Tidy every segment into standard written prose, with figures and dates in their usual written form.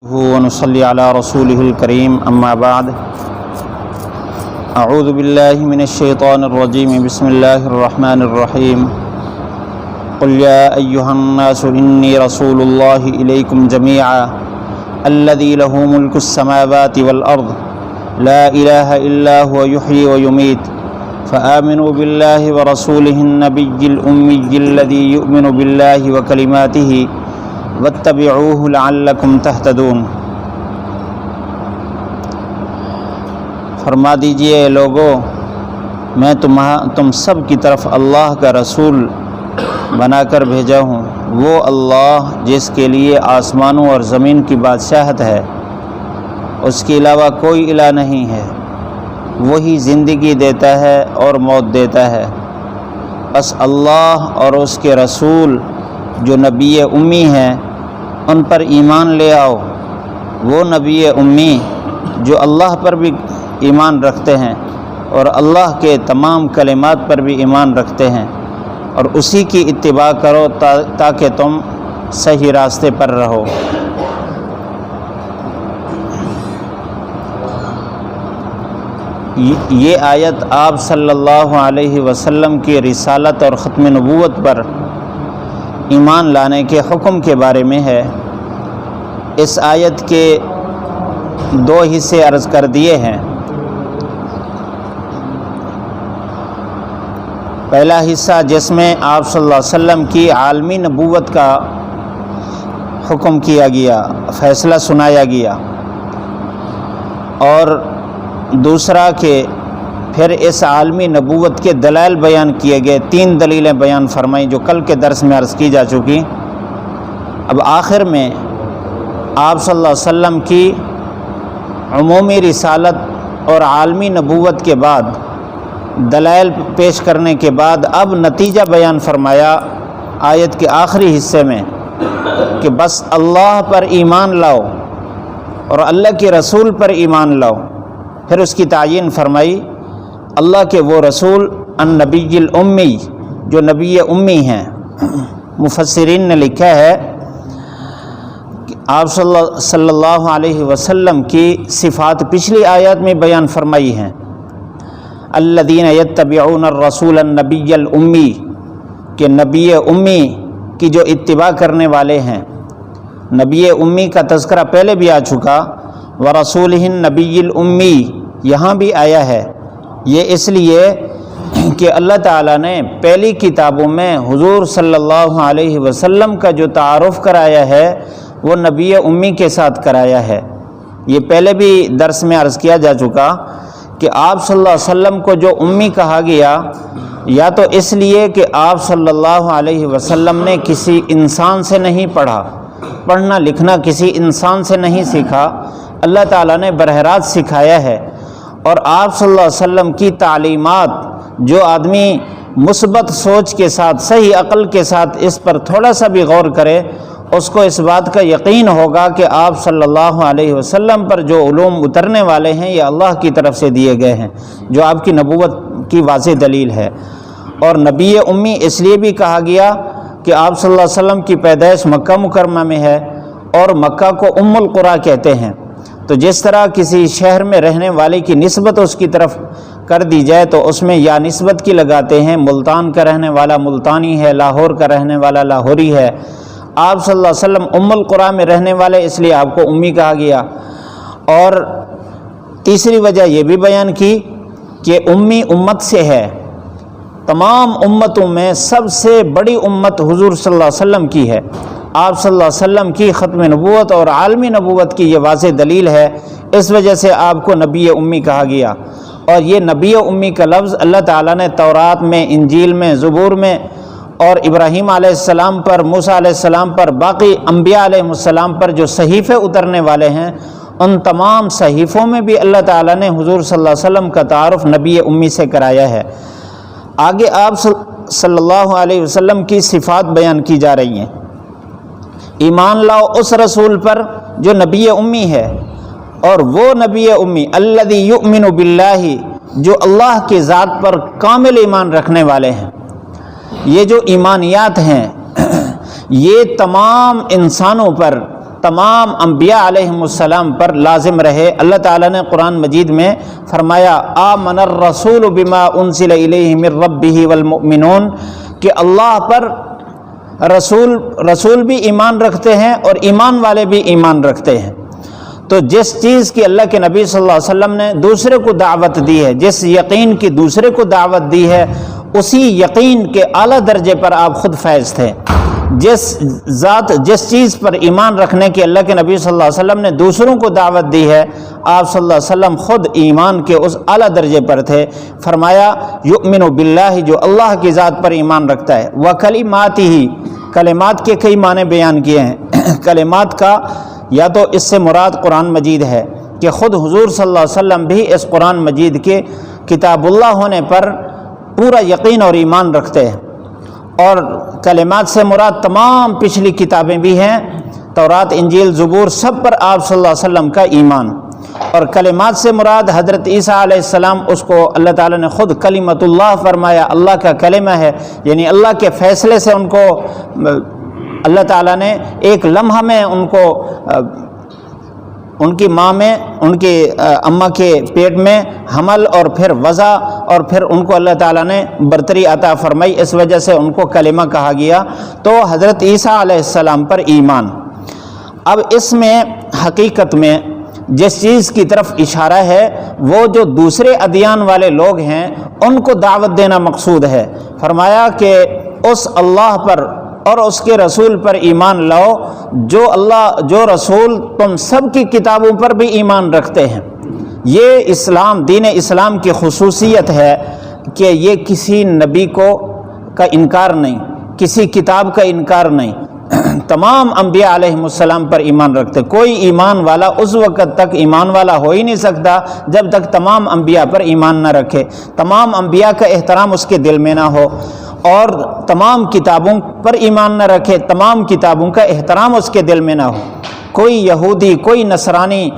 ونصلي على رسوله الكريم أما بعد أعوذ بالله من الشيطان الرجيم بسم الله الرحمن الرحيم قل يا أيها الناس إني رسول الله إليكم جميعا الذي له ملك السماوات والأرض لا إله إلا هو يحيي ويميت فآمنوا بالله ورسوله النبي الأمي الذي يؤمن بالله وكلماته واتبعوه لعلكم تهتدون۔ فرما دیجئے لوگو، میں تم سب کی طرف اللہ کا رسول بنا کر بھیجا ہوں، وہ اللہ جس کے لیے آسمانوں اور زمین کی بادشاہت ہے، اس کے علاوہ کوئی الہ نہیں ہے، وہی زندگی دیتا ہے اور موت دیتا ہے، بس اللہ اور اس کے رسول جو نبی امی ہیں ان پر ایمان لے آؤ۔ وہ نبی امی جو اللہ پر بھی ایمان رکھتے ہیں اور اللہ کے تمام کلمات پر بھی ایمان رکھتے ہیں، اور اسی کی اتباع کرو تاکہ تم صحیح راستے پر رہو۔ یہ آیت آپ صلی اللہ علیہ وسلم کی رسالت اور ختم نبوت پر ایمان لانے کے حکم کے بارے میں ہے۔ اس آیت کے دو حصے عرض کر دیے ہیں۔ پہلا حصہ جس میں آپ صلی اللہ علیہ وسلم کی عالمی نبوت کا حکم کیا گیا، فیصلہ سنایا گیا، اور دوسرا کہ پھر اس عالمی نبوت کے دلائل بیان کیے گئے، 3 دلیلیں بیان فرمائیں جو کل کے درس میں عرض کی جا چکی۔ اب آخر میں آپ صلی اللہ علیہ وسلم کی عمومی رسالت اور عالمی نبوت کے بعد دلائل پیش کرنے کے بعد اب نتیجہ بیان فرمایا آیت کے آخری حصے میں کہ بس اللہ پر ایمان لاؤ اور اللہ کے رسول پر ایمان لاؤ۔ پھر اس کی تعیین فرمائی اللہ کے وہ رسول النبی الامی جو نبی امی ہیں۔ مفسرین نے لکھا ہے کہ آپ صلی اللہ علیہ وسلم کی صفات پچھلی آیات میں بیان فرمائی ہیں۔ الذین یتبعون الرسول النبی الامی کہ نبی امی کی جو اتباع کرنے والے ہیں۔ نبی امی کا تذکرہ پہلے بھی آ چکا، ورسولہ النبی الامی یہاں بھی آیا ہے۔ یہ اس لیے کہ اللہ تعالیٰ نے پہلی کتابوں میں حضور صلی اللہ علیہ وسلم کا جو تعارف کرایا ہے وہ نبی امی کے ساتھ کرایا ہے۔ یہ پہلے بھی درس میں عرض کیا جا چکا کہ آپ صلی اللہ علیہ وسلم کو جو امی کہا گیا، یا تو اس لیے کہ آپ صلی اللہ علیہ وسلم نے کسی انسان سے نہیں پڑھا، پڑھنا لکھنا کسی انسان سے نہیں سیکھا، اللہ تعالیٰ نے براہ راست سکھایا ہے، اور آپ صلی اللہ علیہ وسلم کی تعلیمات جو آدمی مثبت سوچ کے ساتھ، صحیح عقل کے ساتھ اس پر تھوڑا سا بھی غور کرے، اس کو اس بات کا یقین ہوگا کہ آپ صلی اللہ علیہ وسلم پر جو علوم اترنے والے ہیں یہ اللہ کی طرف سے دیے گئے ہیں، جو آپ کی نبوت کی واضح دلیل ہے۔ اور نبی امی اس لیے بھی کہا گیا کہ آپ صلی اللہ علیہ وسلم کی پیدائش مکہ مکرمہ میں ہے، اور مکہ کو ام القریٰ کہتے ہیں، تو جس طرح کسی شہر میں رہنے والے کی نسبت اس کی طرف کر دی جائے تو اس میں یا نسبت کی لگاتے ہیں، ملتان کا رہنے والا ملتانی ہے، لاہور کا رہنے والا لاہوری ہے۔ آپ صلی اللہ علیہ وسلم ام القریٰ میں رہنے والے، اس لیے آپ کو امی کہا گیا۔ اور تیسری وجہ یہ بھی بیان کی کہ امی امت سے ہے، تمام امتوں میں سب سے بڑی امت حضور صلی اللہ علیہ وسلم کی ہے۔ آپ صلی اللہ علیہ وسلم کی ختم نبوت اور عالمی نبوت کی یہ واضح دلیل ہے، اس وجہ سے آپ کو نبی امی کہا گیا۔ اور یہ نبی امی کا لفظ اللہ تعالیٰ نے تورات میں، انجیل میں، زبور میں، اور ابراہیم علیہ السلام پر، موسیٰ علیہ السلام پر، باقی انبیاء علیہ السلام پر جو صحیفے اترنے والے ہیں ان تمام صحیفوں میں بھی اللہ تعالیٰ نے حضور صلی اللہ علیہ وسلم کا تعارف نبی امی سے کرایا ہے۔ آگے آپ صلی اللہ علیہ وسلم کی صفات بیان کی جا رہی ہیں۔ ایمان لاؤ اس رسول پر جو نبی امی ہے، اور وہ نبی امی الذی یؤمن باللہ جو اللہ کی ذات پر کامل ایمان رکھنے والے ہیں۔ یہ جو ایمانیات ہیں یہ تمام انسانوں پر، تمام انبیاء علیہم السلام پر لازم رہے۔ اللہ تعالیٰ نے قرآن مجید میں فرمایا آمن الرسول بما انزل الیہ من ربہ والمؤمنون، کہ اللہ پر رسول بھی ایمان رکھتے ہیں اور ایمان والے بھی ایمان رکھتے ہیں۔ تو جس چیز کی اللہ کے نبی صلی اللہ علیہ وسلم نے دوسرے کو دعوت دی ہے، جس یقین کی دوسرے کو دعوت دی ہے، اسی یقین کے اعلیٰ درجے پر آپ خود فیض تھے۔ جس چیز پر ایمان رکھنے کی اللہ کے نبی صلی اللہ علیہ وسلم نے دوسروں کو دعوت دی ہے، آپ صلی اللہ علیہ وسلم خود ایمان کے اس اعلیٰ درجے پر تھے۔ فرمایا یؤمن باللہ، جو اللہ کی ذات پر ایمان رکھتا ہے، وکلماتہ، کلمات کے کئی معنی بیان کیے ہیں۔ کلمات کا یا تو اس سے مراد قرآن مجید ہے کہ خود حضور صلی اللہ علیہ وسلم بھی اس قرآن مجید کے کتاب اللہ ہونے پر پورا یقین اور ایمان رکھتے ہیں، اور کلمات سے مراد تمام پچھلی کتابیں بھی ہیں، تورات، انجیل، زبور، سب پر آپ صلی اللہ علیہ وسلم کا ایمان۔ اور کلمات سے مراد حضرت عیسیٰ علیہ السلام، اس کو اللہ تعالیٰ نے خود کلمۃ اللہ فرمایا، اللہ کا کلمہ ہے، یعنی اللہ کے فیصلے سے ان کو اللہ تعالیٰ نے ایک لمحہ میں ان کو ان کی ماں میں، ان کی اماں کے پیٹ میں حمل اور پھر وضع، اور پھر ان کو اللہ تعالیٰ نے برتری عطا فرمائی، اس وجہ سے ان کو کلمہ کہا گیا۔ تو حضرت عیسیٰ علیہ السلام پر ایمان۔ اب اس میں حقیقت میں جس چیز کی طرف اشارہ ہے وہ جو دوسرے ادیان والے لوگ ہیں ان کو دعوت دینا مقصود ہے۔ فرمایا کہ اس اللہ پر اور اس کے رسول پر ایمان لاؤ جو رسول تم سب کی کتابوں پر بھی ایمان رکھتے ہیں۔ یہ اسلام، دین اسلام کی خصوصیت ہے کہ یہ کسی نبی کا انکار نہیں، کسی کتاب کا انکار نہیں، تمام انبیاء علیہم السلام پر ایمان رکھتے۔ کوئی ایمان والا اس وقت تک ایمان والا ہو ہی نہیں سکتا جب تک تمام انبیاء پر ایمان نہ رکھے، تمام انبیاء کا احترام اس کے دل میں نہ ہو، اور تمام کتابوں پر ایمان نہ رکھے، تمام کتابوں کا احترام اس کے دل میں نہ ہو۔ کوئی یہودی، کوئی نصرانی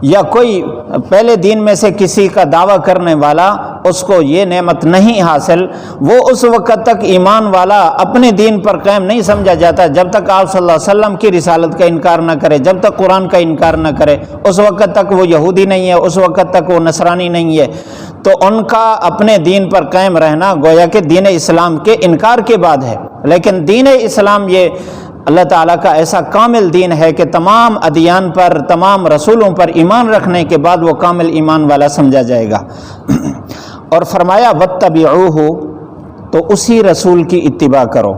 یا کوئی پہلے دین میں سے کسی کا دعویٰ کرنے والا، اس کو یہ نعمت نہیں حاصل، وہ اس وقت تک ایمان والا اپنے دین پر قائم نہیں سمجھا جاتا جب تک آپ صلی اللہ علیہ وسلم کی رسالت کا انکار نہ کرے، جب تک قرآن کا انکار نہ کرے، اس وقت تک وہ یہودی نہیں ہے، اس وقت تک وہ نصرانی نہیں ہے۔ تو ان کا اپنے دین پر قائم رہنا گویا کہ دین اسلام کے انکار کے بعد ہے، لیکن دین اسلام یہ اللہ تعالیٰ کا ایسا کامل دین ہے کہ تمام ادیان پر، تمام رسولوں پر ایمان رکھنے کے بعد وہ کامل ایمان والا سمجھا جائے گا۔ اور فرمایا واتبعوہ، تو اسی رسول کی اتباع کرو۔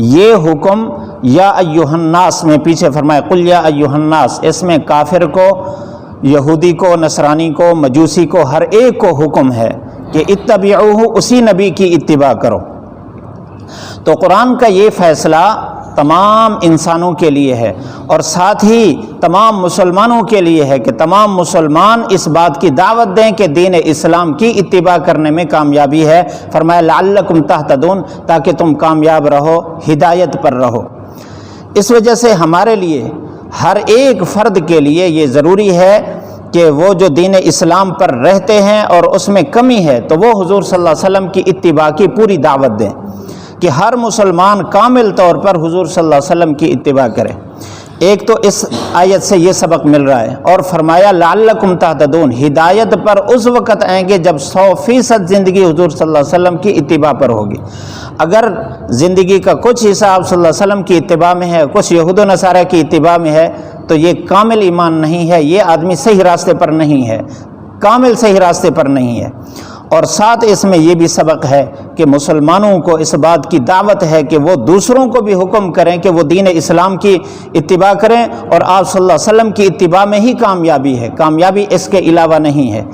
یہ حکم یا ایھا الناس میں پیچھے فرمایا قل یا ایھا الناس، اس میں کافر کو، یہودی کو، نصرانی کو، مجوسی کو، ہر ایک کو حکم ہے کہ اتبعوہ، اسی نبی کی اتباع کرو۔ تو قرآن کا یہ فیصلہ تمام انسانوں کے لیے ہے، اور ساتھ ہی تمام مسلمانوں کے لیے ہے کہ تمام مسلمان اس بات کی دعوت دیں کہ دین اسلام کی اتباع کرنے میں کامیابی ہے۔ فرمایا لعلکم تہتدون، تاکہ تم کامیاب رہو، ہدایت پر رہو۔ اس وجہ سے ہمارے لیے، ہر ایک فرد کے لیے یہ ضروری ہے کہ وہ جو دین اسلام پر رہتے ہیں اور اس میں کمی ہے تو وہ حضور صلی اللہ علیہ وسلم کی اتباع کی پوری دعوت دیں، کہ ہر مسلمان کامل طور پر حضور صلی اللہ علیہ وسلم کی اتباع کرے۔ ایک تو اس آیت سے یہ سبق مل رہا ہے، اور فرمایا لعلکم تہتدون، ہدایت پر اس وقت آئیں گے جب 100% زندگی حضور صلی اللہ علیہ وسلم کی اتباع پر ہوگی۔ اگر زندگی کا کچھ حصہ آپ صلی اللہ علیہ وسلم کی اتباع میں ہے، کچھ یہود و نصارہ کی اتباع میں ہے، تو یہ کامل ایمان نہیں ہے، یہ آدمی صحیح راستے پر نہیں ہے، کامل صحیح راستے پر نہیں ہے۔ اور ساتھ اس میں یہ بھی سبق ہے کہ مسلمانوں کو اس بات کی دعوت ہے کہ وہ دوسروں کو بھی حکم کریں کہ وہ دین اسلام کی اتباع کریں، اور آپ صلی اللہ علیہ وسلم کی اتباع میں ہی کامیابی ہے، کامیابی اس کے علاوہ نہیں ہے۔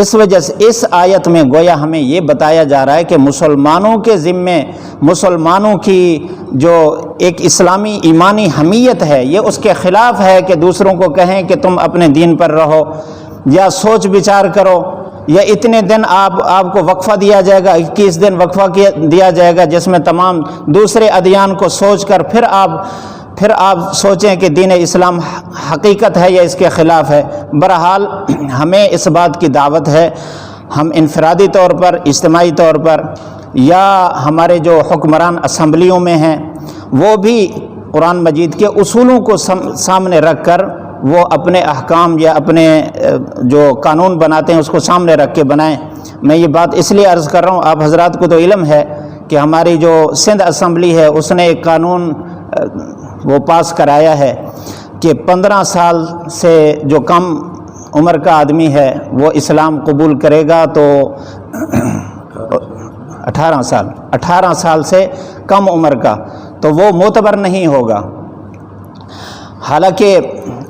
اس وجہ سے اس آیت میں گویا ہمیں یہ بتایا جا رہا ہے کہ مسلمانوں کے ذمے، مسلمانوں کی جو ایک اسلامی ایمانی حمیت ہے، یہ اس کے خلاف ہے کہ دوسروں کو کہیں کہ تم اپنے دین پر رہو، یا سوچ بچار کرو، یا اتنے دن آپ کو وقفہ دیا جائے گا، 21 دن وقفہ دیا جائے گا، جس میں تمام دوسرے ادیان کو سوچ کر پھر آپ سوچیں کہ دین اسلام حقیقت ہے یا اس کے خلاف ہے۔ بہرحال ہمیں اس بات کی دعوت ہے، ہم انفرادی طور پر، اجتماعی طور پر، یا ہمارے جو حکمران اسمبلیوں میں ہیں، وہ بھی قرآن مجید کے اصولوں کو سامنے رکھ کر وہ اپنے احکام یا اپنے جو قانون بناتے ہیں اس کو سامنے رکھ کے بنائیں۔ میں یہ بات اس لیے عرض کر رہا ہوں، آپ حضرات کو تو علم ہے کہ ہماری جو سندھ اسمبلی ہے اس نے ایک قانون وہ پاس کرایا ہے کہ 15 سال سے جو کم عمر کا آدمی ہے وہ اسلام قبول کرے گا تو 18 سال سے کم عمر کا تو وہ معتبر نہیں ہوگا۔ حالانکہ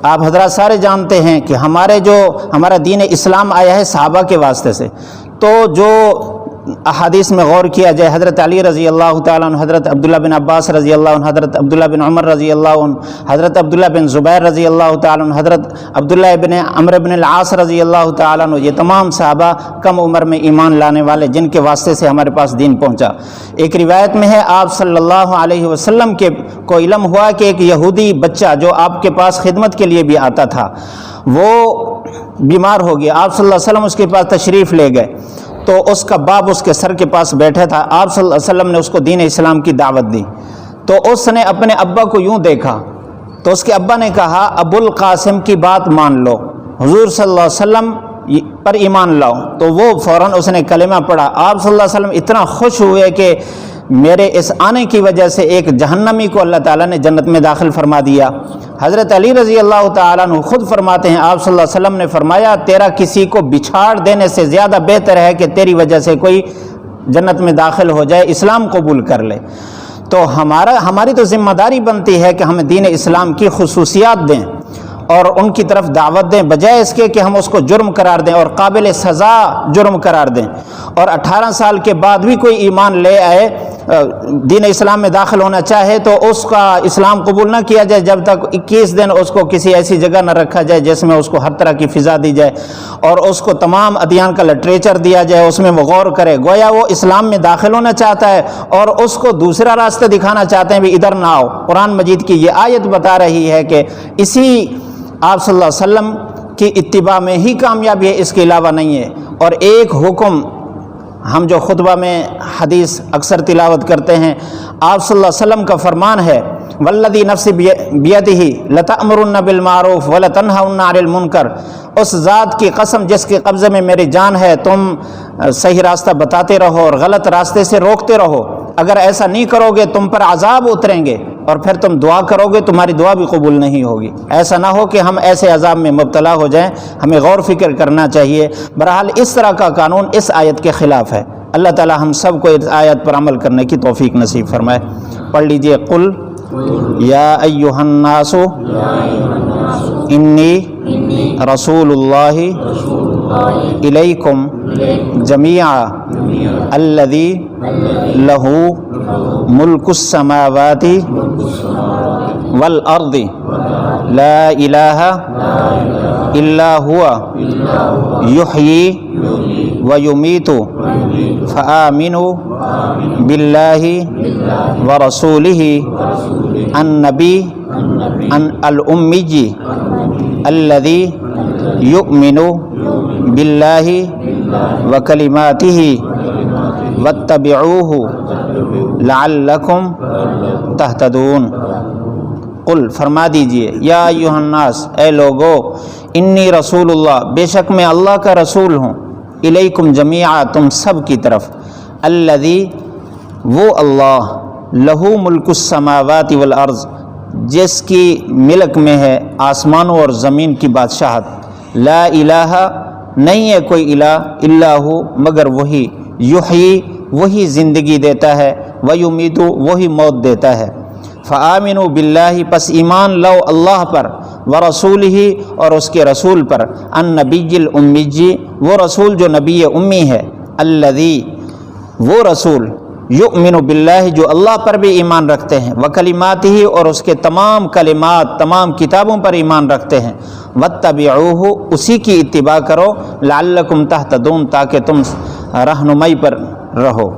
آپ حضرات سارے جانتے ہیں کہ ہمارا دین اسلام آیا ہے صحابہ کے واسطے سے، تو جو احادیث میں غور کیا جائے، حضرت علی رضی اللہ تعالیٰ عنہ، حضرت عبداللہ بن عباس رضی اللہ عنہ، حضرت عبداللہ بن عمر رضی اللہ عنہ، حضرت عبداللہ بن زبیر رضی اللہ تعالیٰ عنہ، حضرت عبداللہ بن عمرو بن العاص رضی اللہ تعالیٰ عنہ، یہ تمام صحابہ کم عمر میں ایمان لانے والے جن کے واسطے سے ہمارے پاس دین پہنچا۔ ایک روایت میں ہے آپ صلی اللہ علیہ وسلم کو علم ہوا کہ ایک یہودی بچہ جو آپ کے پاس خدمت کے لیے بھی آتا تھا وہ بیمار ہو گیا، آپ صلی اللہ علیہ وسلم اس کے پاس تشریف لے گئے تو اس کا باپ اس کے سر کے پاس بیٹھا تھا، آپ صلی اللہ علیہ وسلم نے اس کو دین اسلام کی دعوت دی تو اس نے اپنے ابا کو یوں دیکھا تو اس کے ابا نے کہا ابو القاسم کی بات مان لو، حضور صلی اللہ علیہ وسلم پر ایمان لاؤ، تو وہ فوراً اس نے کلمہ پڑھا۔ آپ صلی اللہ علیہ وسلم اتنا خوش ہوئے کہ میرے اس آنے کی وجہ سے ایک جہنمی کو اللہ تعالیٰ نے جنت میں داخل فرما دیا۔ حضرت علی رضی اللہ تعالیٰ عنہ خود فرماتے ہیں آپ صلی اللہ علیہ وسلم نے فرمایا تیرا کسی کو بچھاڑ دینے سے زیادہ بہتر ہے کہ تیری وجہ سے کوئی جنت میں داخل ہو جائے، اسلام قبول کر لے۔ تو ہماری تو ذمہ داری بنتی ہے کہ ہم دین اسلام کی خصوصیات دیں اور ان کی طرف دعوت دیں، بجائے اس کے کہ ہم اس کو جرم قرار دیں اور قابل سزا جرم قرار دیں۔ اور 18 سال کے بعد بھی کوئی ایمان لے آئے، دین اسلام میں داخل ہونا چاہے تو اس کا اسلام قبول نہ کیا جائے جب تک 21 دن اس کو کسی ایسی جگہ نہ رکھا جائے جس میں اس کو ہر طرح کی فضا دی جائے اور اس کو تمام ادیان کا لٹریچر دیا جائے، اس میں وہ غور کرے، گویا وہ اسلام میں داخل ہونا چاہتا ہے اور اس کو دوسرا راستہ دکھانا چاہتے ہیں بھی ادھر نہ آؤ۔ قرآن مجید کی یہ آیت بتا رہی ہے کہ اسی آپ صلی اللہ علیہ وسلم کی اتباع میں ہی کامیابی ہے، اس کے علاوہ نہیں ہے۔ اور ایک حکم ہم جو خطبہ میں حدیث اکثر تلاوت کرتے ہیں، آپ صلی اللہ علیہ وسلم کا فرمان ہے والذی نفس بیدہ لتأمرن بالمعروف ولتنہون عن المنکر، اس ذات کی قسم جس کے قبضے میں میری جان ہے تم صحیح راستہ بتاتے رہو اور غلط راستے سے روکتے رہو، اگر ایسا نہیں کرو گے تم پر عذاب اتریں گے اور پھر تم دعا کرو گے تمہاری دعا بھی قبول نہیں ہوگی۔ ایسا نہ ہو کہ ہم ایسے عذاب میں مبتلا ہو جائیں، ہمیں غور فکر کرنا چاہیے۔ بہرحال اس طرح کا قانون اس آیت کے خلاف ہے۔ اللہ تعالی ہم سب کو اس آیت پر عمل کرنے کی توفیق نصیب فرمائے۔ پڑھ لیجئے قل یا ایھا الناس انی رسول اللہ الیکم جمیعا الذی لہ ملک السماوات والارض لا الہ الا ہوا یحیی ویمیت فآمنوا باللہ ورسولہ النبی الأمی الذی یؤمن باللہ وکلماتہ واتبعوہ لعلکم تہتدون۔ قل فرما دیجئے یا ایھا الناس، اے لوگو، انی رسول اللہ، بے شک میں اللہ کا رسول ہوں، الیکم جمیعا، تم سب کی طرف، الذی، وہ اللہ، لہو ملک السماوات والارض، جس کی ملک میں ہے آسمانوں اور زمین کی بادشاہت، لا الہ، نہیں ہے کوئی الہ، الا ہو، مگر وہی، یحیی، وہی زندگی دیتا ہے، ویمیت، وہی موت دیتا ہے۔ فآمنوا باللہ، پس ایمان لو اللہ پر، ورسولہ، اور اس کے رسول پر، النبی الامی، وہ رسول جو نبی امی ہے، الذی، وہ رسول، یؤمن باللہ، جو اللہ پر بھی ایمان رکھتے ہیں، وکلماتہ، اور اس کے تمام کلمات، تمام کتابوں پر ایمان رکھتے ہیں، واتبعوہ، اسی کی اتباع کرو، لعلکم تہتدون، تاکہ تم رہنمائی پر رہو۔